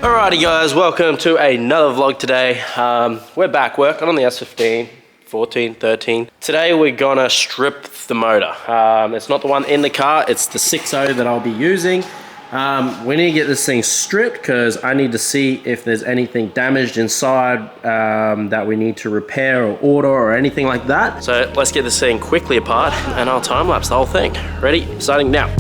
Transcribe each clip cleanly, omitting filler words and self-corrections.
Alrighty guys, welcome to another vlog today. We're back working on the S13, 14, 13. Today we're gonna strip the motor. It's not the one in the car, it's the 6.0 that I'll be using. We need to get this thing stripped because I need to see if there's anything damaged inside that we need to repair or order or anything like that. So let's get this thing quickly apart and I'll time lapse the whole thing. Ready? Starting now.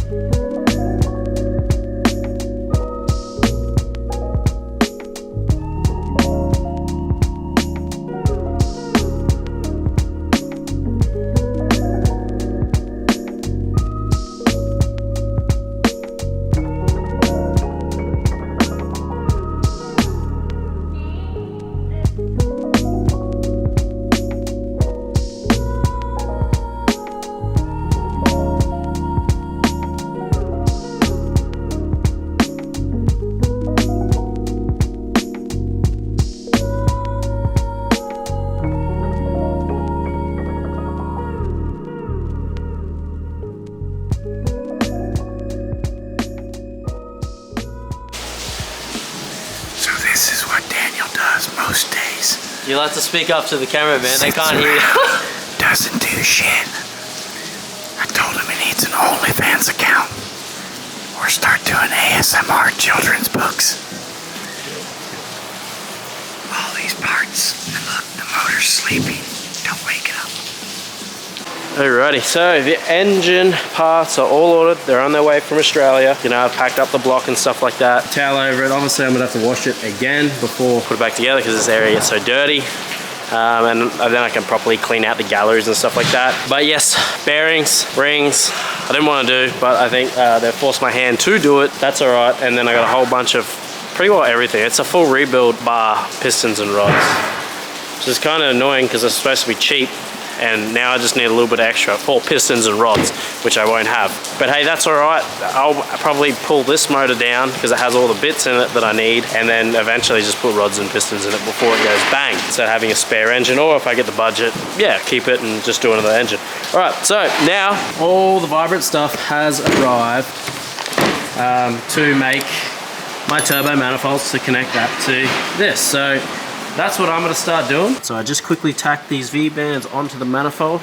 Most days. You'll have to speak up to the camera, man. They can't hear you. Doesn't do shit. I told him he needs an OnlyFans account. Or start doing ASMR children's books. All these parts. And look, the motor's sleeping. Don't wake it up. Alrighty, so the engine parts are all ordered. They're on their way from Australia. You know, I've packed up the block and stuff like that. Towel over it. Obviously, I'm gonna have to wash it again before I put it back together because this area gets so dirty. And then I can properly clean out the galleries and stuff like that. But yes, bearings, rings, I didn't want to do, but I think they forced my hand to do it. That's all right. And then I got a whole bunch of pretty well everything. It's a full rebuild bar, pistons and rods. Which is kind of annoying because it's supposed to be cheap. And now I just need a little bit extra for pistons and rods, which I won't have. But hey, that's all right. I'll probably pull this motor down because it has all the bits in it that I need, and then eventually just put rods and pistons in it before it goes bang. Instead of having a spare engine, or if I get the budget, yeah, keep it and just do another engine. All right, so now all the vibrant stuff has arrived to make my turbo manifolds to connect that to this. So that's what I'm going to start doing. So I just quickly tack these V-bands onto the manifold.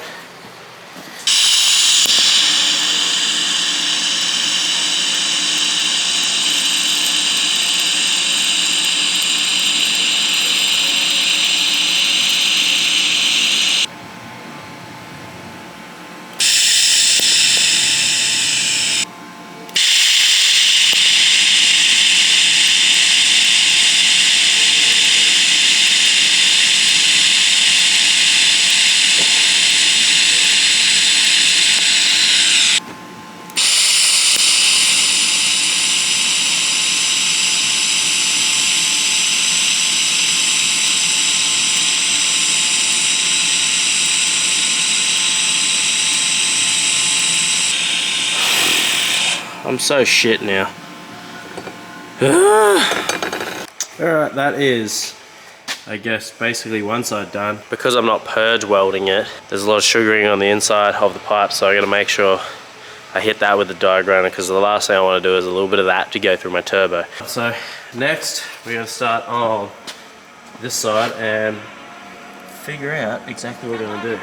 I'm so shit now. Alright, that is, I guess, basically one side done. Because I'm not purge welding it, there's a lot of sugaring on the inside of the pipe, so I gotta make sure I hit that with the die grinder, because the last thing I want to do is a little bit of that to go through my turbo. So next, we're gonna start on this side and figure out exactly what we're gonna do.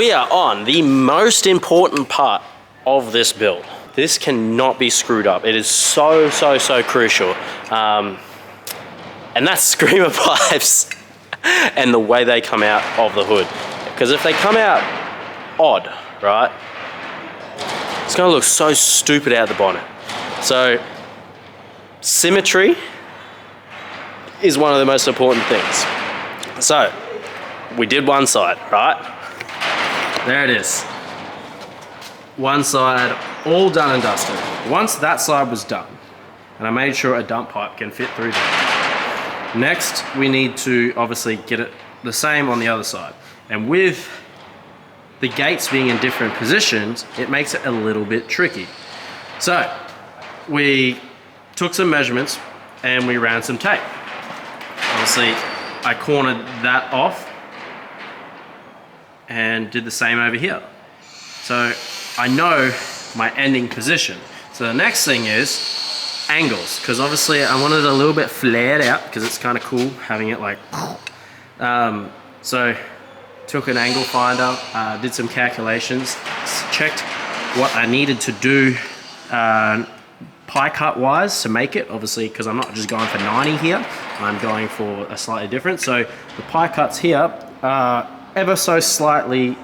we are on the most important part of this build. This cannot be screwed up. It is so crucial. And that's screamer pipes and the way they come out of the hood. Because if they come out odd, right, it's gonna look so stupid out the bonnet. So symmetry is one of the most important things. So we did one side, right? There it is. One side all done and dusted. Once that side was done, and I made sure a dump pipe can fit through there. Next, we need to obviously get it the same on the other side. And with the gates being in different positions, it makes it a little bit tricky. So we took some measurements and we ran some tape. Obviously, I cornered that off and did the same over here. So I know my ending position. So the next thing is angles, because obviously I wanted it a little bit flared out because it's kind of cool having it like, so took an angle finder, did some calculations, checked what I needed to do pie cut wise to make it, obviously, because I'm not just going for 90 here, I'm going for a slightly different. So the pie cuts here are ever so slightly,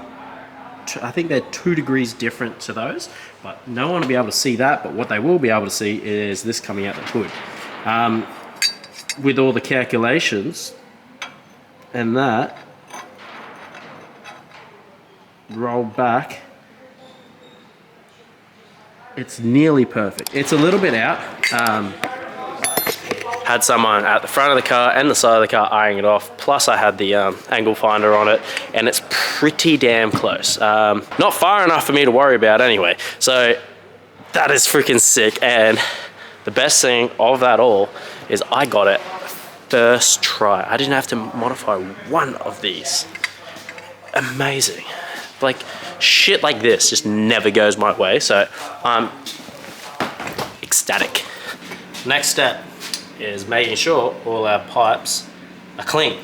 I think they're 2 degrees different to those, but no one will be able to see that. But what they will be able to see is this coming out the hood. With all the calculations and that rolled back, it's nearly perfect. It's a little bit out. Had someone at the front of the car and the side of the car eyeing it off, plus I had the angle finder on it, and it's pretty damn close. Not far enough for me to worry about anyway. So that is freaking sick, and the best thing of that all is I got it first try. I didn't have to modify one of these. Amazing. Like, shit like this just never goes my way, so I'm ecstatic. Next step is making sure all our pipes are clean.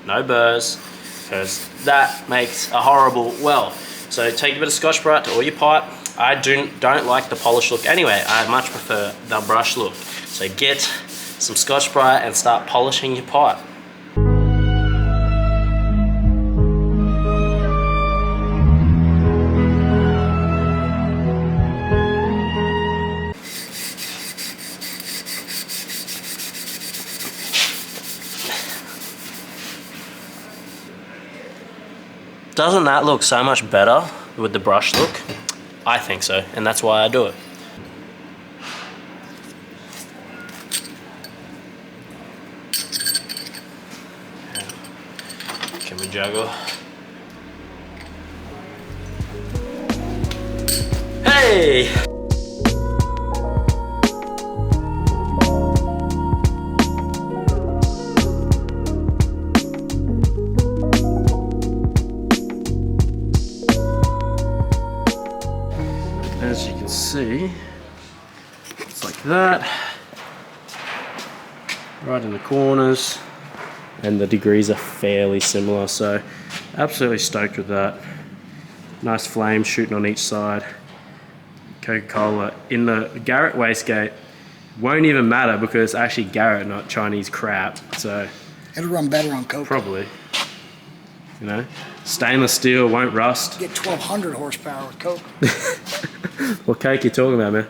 No burrs, because that makes a horrible weld. So take a bit of Scotch-Brite to all your pipe. I don't like the polished look anyway. I much prefer the brush look. So get some Scotch-Brite and start polishing your pipe. Doesn't that look so much better with the brush look? I think so, and that's why I do it. Can we juggle? Hey! As you can see, it's like that, right in the corners, and the degrees are fairly similar, so absolutely stoked with that. Nice flames shooting on each side. Coca-Cola in the Garrett wastegate won't even matter because it's actually Garrett, not Chinese crap, so it'll run better on Coke. Probably. You know, stainless steel won't rust. Get 1200 horsepower with Coke. What cake you talking about, man?